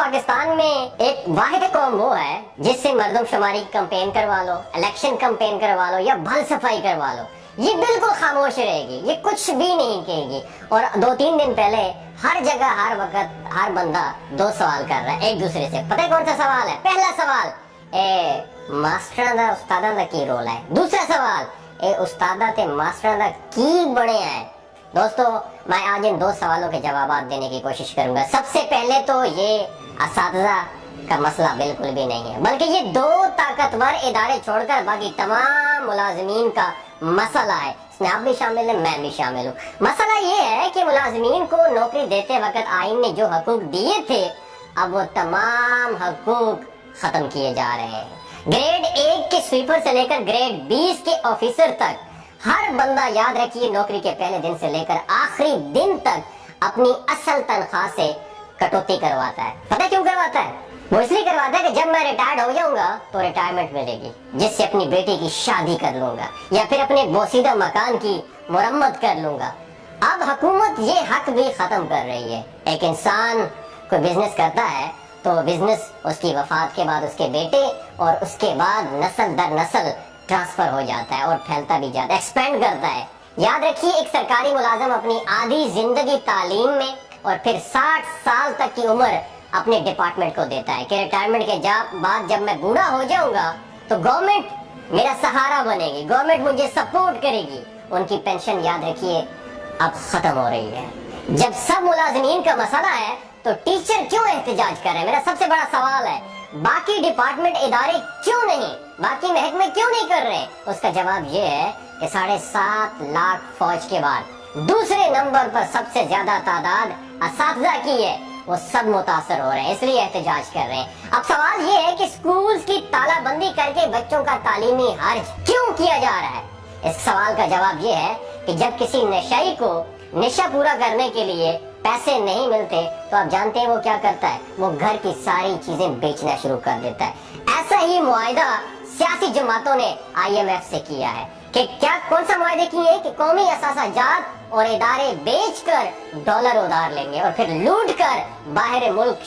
पाकिस्तान में एक वाहिद कौम वो है जिससे मरदमशुमारी कंपेन करवा लो, इलेक्शन कंपेन करवा लो या भल सफाई करवा लो, ये बिल्कुल खामोश रहेगी, ये कुछ भी नहीं कहेगी। और 2-3 दिन पहले हर जगह हर वक्त हर बंदा 2 सवाल कर रहा है एक दूसरे से। पता है कौन सा सवाल है? पहला सवाल, ए मास्टरां दा उस्तादां दा की रोल है। दूसरा सवाल, ए उस्तादा ते मास्टरां दा की बने है। दोस्तों, मैं आज इन 2 सवालों के जवाब देने की कोशिश करूंगा। सबसे पहले तो ये असातिज़ा का मसला बिल्कुल भी नहीं है, बल्कि ये 2 ताकतवर इदारे छोड़कर बाकी तमाम मुलाजिमीन का मसला है। इसमें आप भी शामिल है, मैं भी शामिल हूँ। मसला ये है कि मुलाजिमीन को नौकरी देते वक्त आइन ने जो हकूक दिए थे, अब वो तमाम हकूक खत्म किए जा रहे हैं। ग्रेड 1 के स्वीपर से लेकर ग्रेड 20 के ऑफिसर तक हर बंदा, याद रखिए, नौकरी के पहले दिन से लेकर आखिरी दिन तक अपनी असल तनख्वाह से कटौती करवाता है। पता क्यों करवाता है? वो इसलिए करवाता है कि जब मैं रिटायर्ड हो जाऊंगा तो रिटायरमेंट मिलेगी, जिससे अपनी बेटी की शादी कर लूंगा या फिर अपने बोसीदा मकान की मुरम्मत कर लूंगा। अब हुकूमत ये हक भी खत्म कर रही है। एक इंसान कोई बिजनेस करता है तो बिजनेस उसकी वफात के बाद उसके बेटे और उसके बाद नस्ल दर नस्ल ट्रांसफर हो जाता है और फैलता भी जाता है, एक्सपेंड करता है। याद रखिए, एक सरकारी मुलाजिम अपनी आधी जिंदगी तालीम में और फिर 60 साल तक की उम्र अपने डिपार्टमेंट को देता है कि रिटायरमेंट के बाद जब मैं बूढ़ा हो जाऊंगा तो गवर्नमेंट मेरा सहारा बनेगी, गवर्नमेंट मुझे सपोर्ट करेगी। उनकी पेंशन, याद रखिए, अब खत्म हो रही है। जब सब मुलाजिमीन का मसला है तो टीचर क्यों एहतजाज कर रहे हैं? मेरा सबसे बड़ा सवाल है, बाकी डिपार्टमेंट इदारे क्यों नहीं, बाकी महकमे क्यों नहीं कर रहे? उसका जवाब ये है कि 7.5 लाख फौज के बाद दूसरे नंबर पर सबसे ज्यादा तादाद असातिज़ा की है। वो सब मुतासर हो रहे हैं, इसलिए एहतजाज कर रहे हैं। अब सवाल ये है कि स्कूल्स की तालाबंदी करके बच्चों का तालीमी हर्ज क्यों किया जा रहा है? इस सवाल का जवाब ये है कि जब किसी नशाई को नशा पूरा करने के लिए पैसे नहीं मिलते तो आप जानते हैं वो क्या करता है? वो घर की सारी चीजें बेचना शुरू कर देता है। ऐसा ही मुआहिदा सियासी जमातों ने IMF से किया है कि क्या, कौन सा मुआहिदे किए कि कौमी असासाजात और इदारे बेचकर डॉलर उधार लेंगे और फिर लूट कर बाहर मुल्क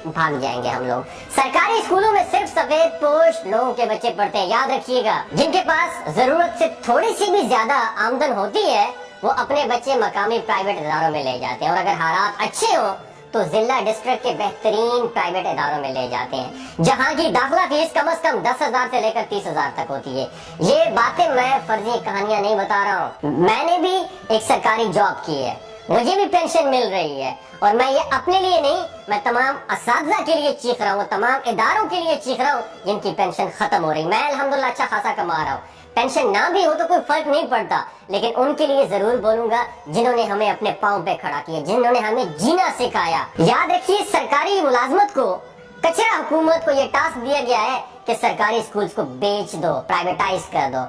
भाग जाएंगे हम लोग। सरकारी स्कूलों में सिर्फ सफेद पोश लोगों के बच्चे पढ़ते हैं। याद रखिएगा, जिनके पास जरूरत से थोड़ी सी भी ज्यादा आमदन होती है वो अपने बच्चे मकामी प्राइवेट इदारों में ले जाते हैं, और अगर हालात अच्छे हो तो जिला डिस्ट्रिक्ट के बेहतरीन प्राइवेट इदारों में ले जाते हैं, जहां की दाखिला फीस कम से कम 10,000 से लेकर 30,000 तक होती है। ये बातें मैं फर्जी कहानियां नहीं बता रहा हूँ, मैंने भी एक सरकारी जॉब की है, मुझे भी पेंशन मिल रही है। और मैं ये अपने लिए नहीं, मैं तमाम असातिज़ा के लिए चीख रहा हूँ, तमाम इदारों के लिए चीख रहा हूँ जिनकी पेंशन खत्म हो रही। मैं अल्हम्दुलिल्लाह अच्छा खासा कमा रहा हूँ, पेंशन ना भी हो तो कोई फर्क नहीं पड़ता, लेकिन उनके लिए जरूर बोलूंगा जिन्होंने हमें अपने पांव पे खड़ा किया, जिन्होंने हमें जीना सिखाया। याद रखिए, सरकारी मुलाजमत को, कचरा हुकूमत को ये टास्क दिया गया है कि सरकारी स्कूल्स को बेच दो, प्राइवेटाइज कर दो।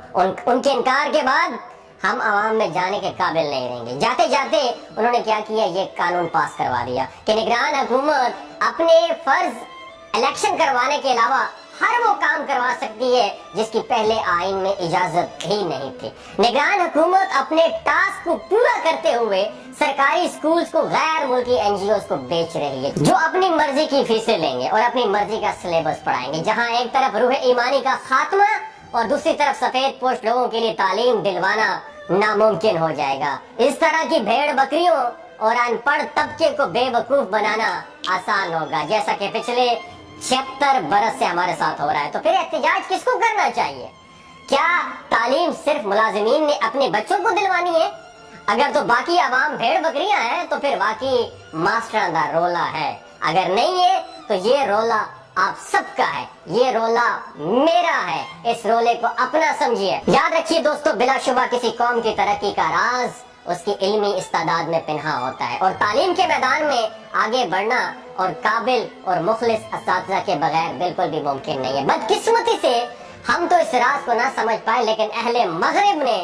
उनके इनकार के बाद हम आवाम में जाने के काबिल नहीं रहेंगे। जाते जाते उन्होंने क्या किया, ये कानून पास करवा दिया कि निगरान हुकूमत अपने फर्ज इलेक्शन करवाने के अलावा हर वो काम करवा सकती है जिसकी पहले आइन में इजाजत ही नहीं थी। निगरान हुकूमत अपने टास्क को पूरा करते हुए सरकारी स्कूल्स को गैर मुल्की NGOs को बेच रही है, जो अपनी मर्जी की फीसें लेंगे और अपनी मर्जी का सिलेबस पढ़ाएंगे, जहां एक तरफ रूह ईमानी का खात्मा और दूसरी तरफ सफेद पोस्ट लोगों के लिए तालीम दिलवाना नामुमकिन हो जाएगा। इस तरह की भेड़ बकरियों और अनपढ़ तबके को बेवकूफ बनाना आसान होगा, जैसा कि पिछले 76 बरस से हमारे साथ हो रहा है। तो फिर एहतजाज किसको करना चाहिए? क्या तालीम सिर्फ मुलाजिमीन ने अपने बच्चों को दिलवानी है? अगर तो बाकी आवाम भेड़ बकरियां हैं तो फिर बाकी मास्टरां दा रोला है। अगर नहीं है तो ये रोला आप सबका है, ये रोला मेरा है, इस रोले को अपना समझिए। याद रखिए दोस्तों, बिलाशुबा किसी कौम की तरक्की का राज उसकी इल्मी इस्तादाद में पिन्हा होता है, और तालीम के मैदान में आगे बढ़ना और काबिल और मुखलिस असातिज़ा के बगैर बिल्कुल भी मुमकिन नहीं है। बदकिस्मती से हम तो इस राज को ना समझ पाए, लेकिन अहले मगरिब ने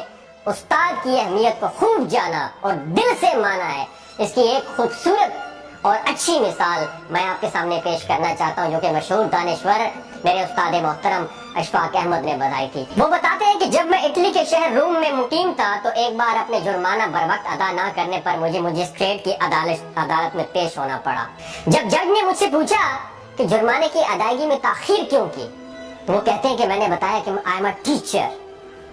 उस्ताद की अहमियत को खूब जाना और दिल से माना है। इसकी एक खूबसूरत और अच्छी मिसाल मैं आपके सामने पेश करना चाहता हूँ, जो कि मशहूर दानिश्वर मेरे उस्ताद मोहतरम अशफाक अहमद ने बताई थी। वो बताते हैं कि जब मैं इटली के शहर रोम में मुकीम था तो एक बार अपने जुर्माना बर वक्त अदा ना करने पर मुझे मजिस्ट्रेट की अदालत में पेश होना पड़ा। जब जज ने मुझसे पूछा कि जुर्माने की अदायगी में ताखीर क्यों की, तो वो कहते हैं कि मैंने बताया कि आई एम अ टीचर,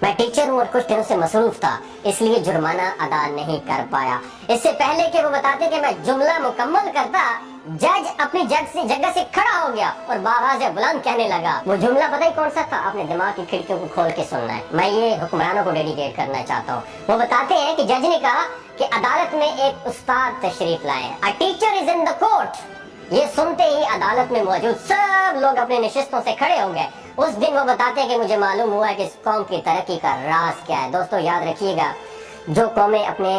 मैं टीचर हूँ और कुछ दिनों से मसरूफ था, इसलिए जुर्माना अदा नहीं कर पाया। इससे पहले कि वो बताते कि मैं जुमला मुकम्मल करता, जज अपनी जगह से खड़ा हो गया और बावाज़ बुलंद कहने लगा। वो जुमला पता ही कौन सा था? अपने दिमाग की खिड़कियों को खोल के सुनना है, मैं ये हुक्मरानों को डेडिकेट करना चाहता हूँ। वो बताते हैं कि जज ने कहा कि अदालत में एक उस्ताद तशरीफ लाए, a teacher is in the court. ये सुनते ही अदालत में मौजूद सब लोग अपने नशिस्तों से खड़े हो गए। उस दिन वो बताते हैं कि मुझे मालूम हुआ कि इस कौम की तरक्की का राज क्या है। दोस्तों याद रखिएगा, जो कौमें अपने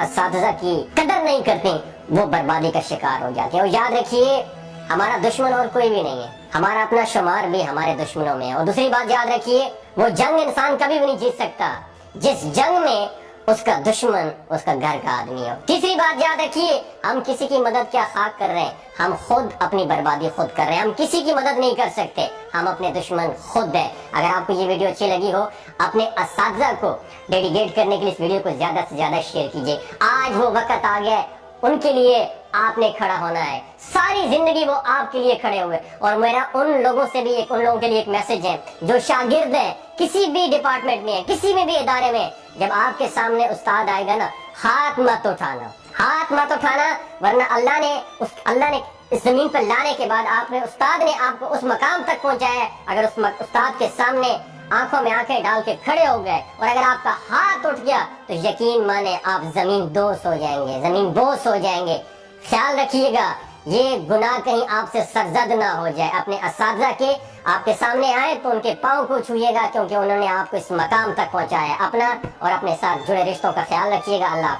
असातिज़ा की कदर नहीं करती वो बर्बादी का शिकार हो जाती है। और याद रखिए, हमारा दुश्मन और कोई भी नहीं है, हमारा अपना शुमार भी हमारे दुश्मनों में है। और दूसरी बात याद रखिए, वो जंग इंसान कभी भी नहीं जीत सकता जिस जंग में उसका दुश्मन उसका घर का आदमी हो। तीसरी बात याद रखिए, हम किसी की मदद क्या खाक कर रहे हैं, हम खुद अपनी बर्बादी खुद कर रहे हैं। हम किसी की मदद नहीं कर सकते, हम अपने दुश्मन खुद है। अगर आपको ये वीडियो अच्छी लगी हो, अपने असातिज़ा को डेडिकेट करने के लिए इस वीडियो को ज्यादा से ज्यादा शेयर कीजिए। आज वो वक्त आ गया है, उनके लिए आपने खड़ा होना है। सारी जिंदगी वो आपके लिए खड़े हुए। और मेरा उन लोगों के लिए एक मैसेज है जो शागिर्द है, किसी भी डिपार्टमेंट में है, किसी में भी इदारे में, जब आपके सामने उस्ताद आएगा ना, हाथ मत उठाना, वरना अल्लाह ने इस जमीन पर लाने के बाद उस्ताद ने आपको उस मकाम तक पहुंचाया। अगर उस उस्ताद के सामने आंखों में आंखें डाल के खड़े हो गए और अगर आपका हाथ उठ गया तो यकीन माने आप जमीन दोस्त हो जाएंगे, जमीन बोस हो जाएंगे। ख्याल रखिएगा, ये गुनाह कहीं आपसे सरजद ना हो जाए। अपने असातिज़ा के आपके सामने आए तो उनके पाँव को छूइएगा, क्योंकि उन्होंने आपको इस मकाम तक पहुंचाया। अपना और अपने साथ जुड़े रिश्तों का ख्याल रखिएगा। अल्लाह।